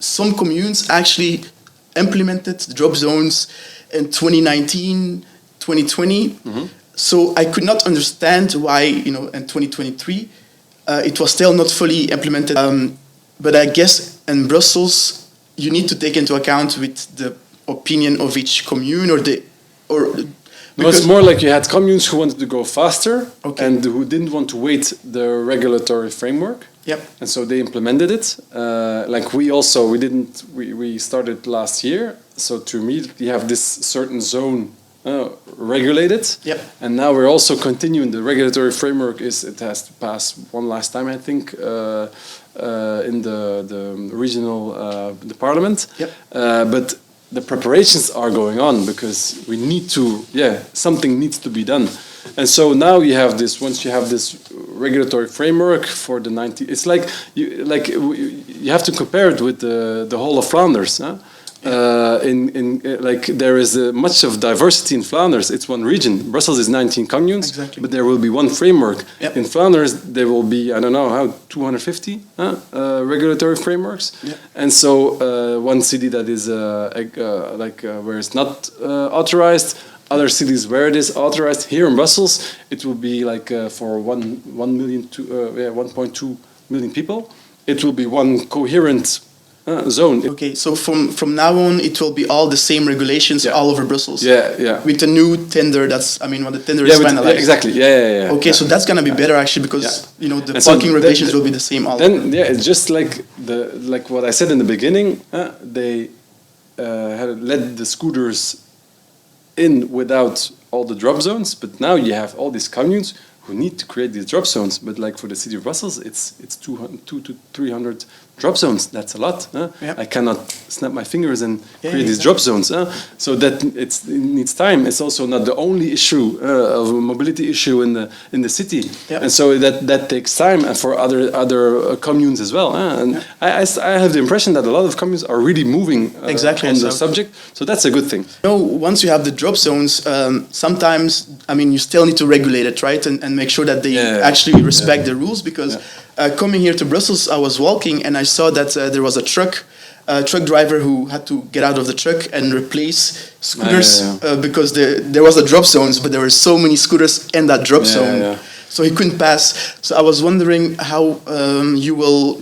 some communes actually implemented drop zones in 2019, 2020. So I could not understand why, in 2023, it was still not fully implemented. But I guess in Brussels, you need to take into account with the opinion of each commune No, it's more like you had communes who wanted to go faster Okay. and who didn't want to wait the regulatory framework. Yep. And so they implemented it. Like we started last year. So to immediately have this certain zone regulated. Yep. And now we're also continuing. The regulatory framework it has to pass one last time, I think, in the regional the parliament. Yep. But the preparations are going on because we need to, something needs to be done. And so now once you have this regulatory framework for the 90, it's like you have to compare it with the whole of Flanders. Huh? There is much of diversity in Flanders. It's one region. Brussels is 19 communes, Exactly. but there will be one framework. Yep. In Flanders, there will be, 250 regulatory frameworks. Yep. And so one city that is where it's not authorized, other cities where it is authorized. Here in Brussels, it will be for 1.2 million people. It will be one coherent zone. Okay, so from now on, it will be all the same regulations all over Brussels. Yeah. With the new tender, when the tender is finalized. Yeah, exactly. Yeah. Okay, so that's gonna be better actually because the And parking regulations will be the same all over. Then it's just like what I said in the beginning. They had let the scooters in without all the drop zones, but now you have all these communes who need to create these drop zones. But like for the city of Brussels, it's 200 to 300 drop zones. That's a lot. Yep. I cannot snap my fingers and create these exactly. drop zones. So that it needs time. It's also not the only issue of a mobility issue in the city. Yep. And so that takes time, and for other communes as well. And I have the impression that a lot of communes are really moving Exactly, on so- the subject. So that's a good thing. Once you have the drop zones, sometimes, you still need to regulate it, right? And make sure that they actually respect the rules because coming here to Brussels, I was walking and I saw that there was a truck driver who had to get out of the truck and replace scooters because there was a drop zones, but there were so many scooters in that drop zone. So he couldn't pass. So I was wondering how you will,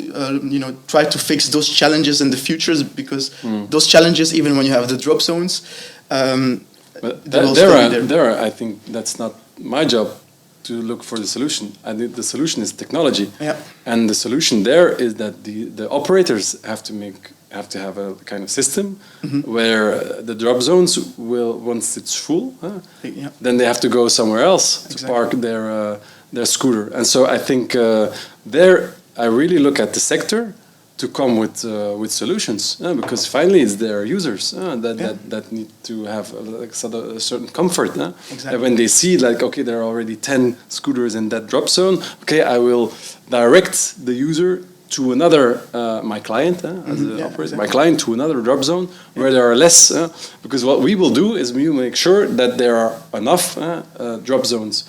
try to fix those challenges in the future because those challenges, even when you have the drop zones, But they will still be there. I think that's not my job to look for the solution. I think the solution is technology. Yeah. And the solution there is that the operators have to have a kind of system where the drop zones will, once it's full, then they have to go somewhere else to park their scooter. And so I think there I really look at the sector to come with solutions because finally it's their users that need to have a certain comfort. Exactly. When they see okay, there are already 10 scooters in that drop zone, okay, I will direct the user to another, my client as an operator, my client to another drop zone where there are less, because what we will do is we will make sure that there are enough drop zones.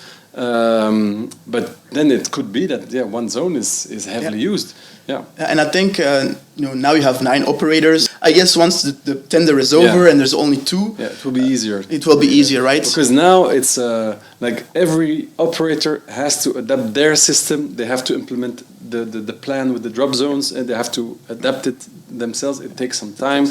But then it could be that one zone is heavily used. Yeah. And I think now you have 9 operators. I guess once the tender is over and there's only 2, it will be easier. It will be easier, right? Because now it's every operator has to adapt their system. They have to implement the plan with the drop zones, and they have to adapt it themselves. It takes some time.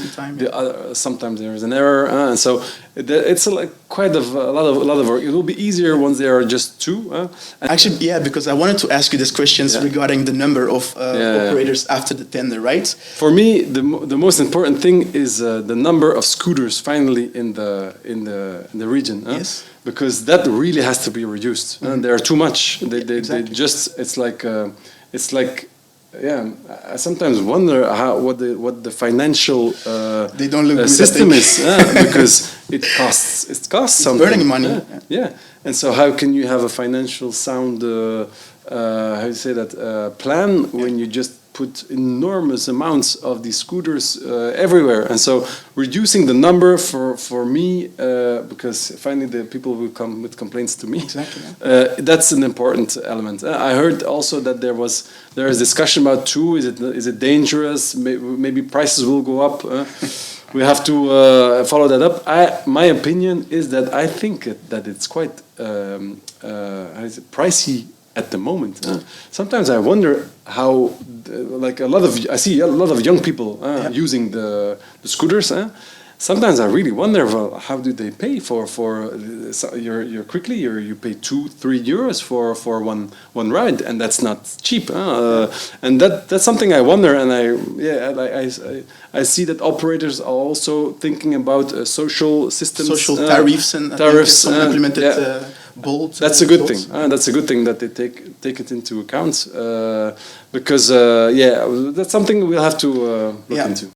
Sometimes there is an error, and so it's quite a lot of work. It will be easier once there are just 2. Actually, because I wanted to ask you these questions regarding the number of operators after the tender, right? For me, the most important thing is the number of scooters finally in the region. Yes. Because that really has to be reduced. There are too much. They just I sometimes wonder what the financial they don't look system is because it costs something. Burning money. And so how can you have a financial sound how you say that plan when you just put enormous amounts of these scooters everywhere, and so reducing the number for me, because finally the people will come with complaints to me. Exactly. Yeah. That's an important element. I heard also that there is discussion about too. Is it dangerous? Maybe prices will go up. We have to follow that up. My opinion is that I think that it's quite pricey at the moment. Sometimes I wonder how, I see a lot of young people using the scooters. Sometimes I really wonder, well, how do they pay for you're quickly you pay 2-3 euros for one ride, and that's not cheap. And that's something I wonder, and I see that operators are also thinking about social systems, social tariffs, and tariffs implemented. Bolt. That's a good thing. That's a good thing that they take it into account, because that's something we'll have to look into.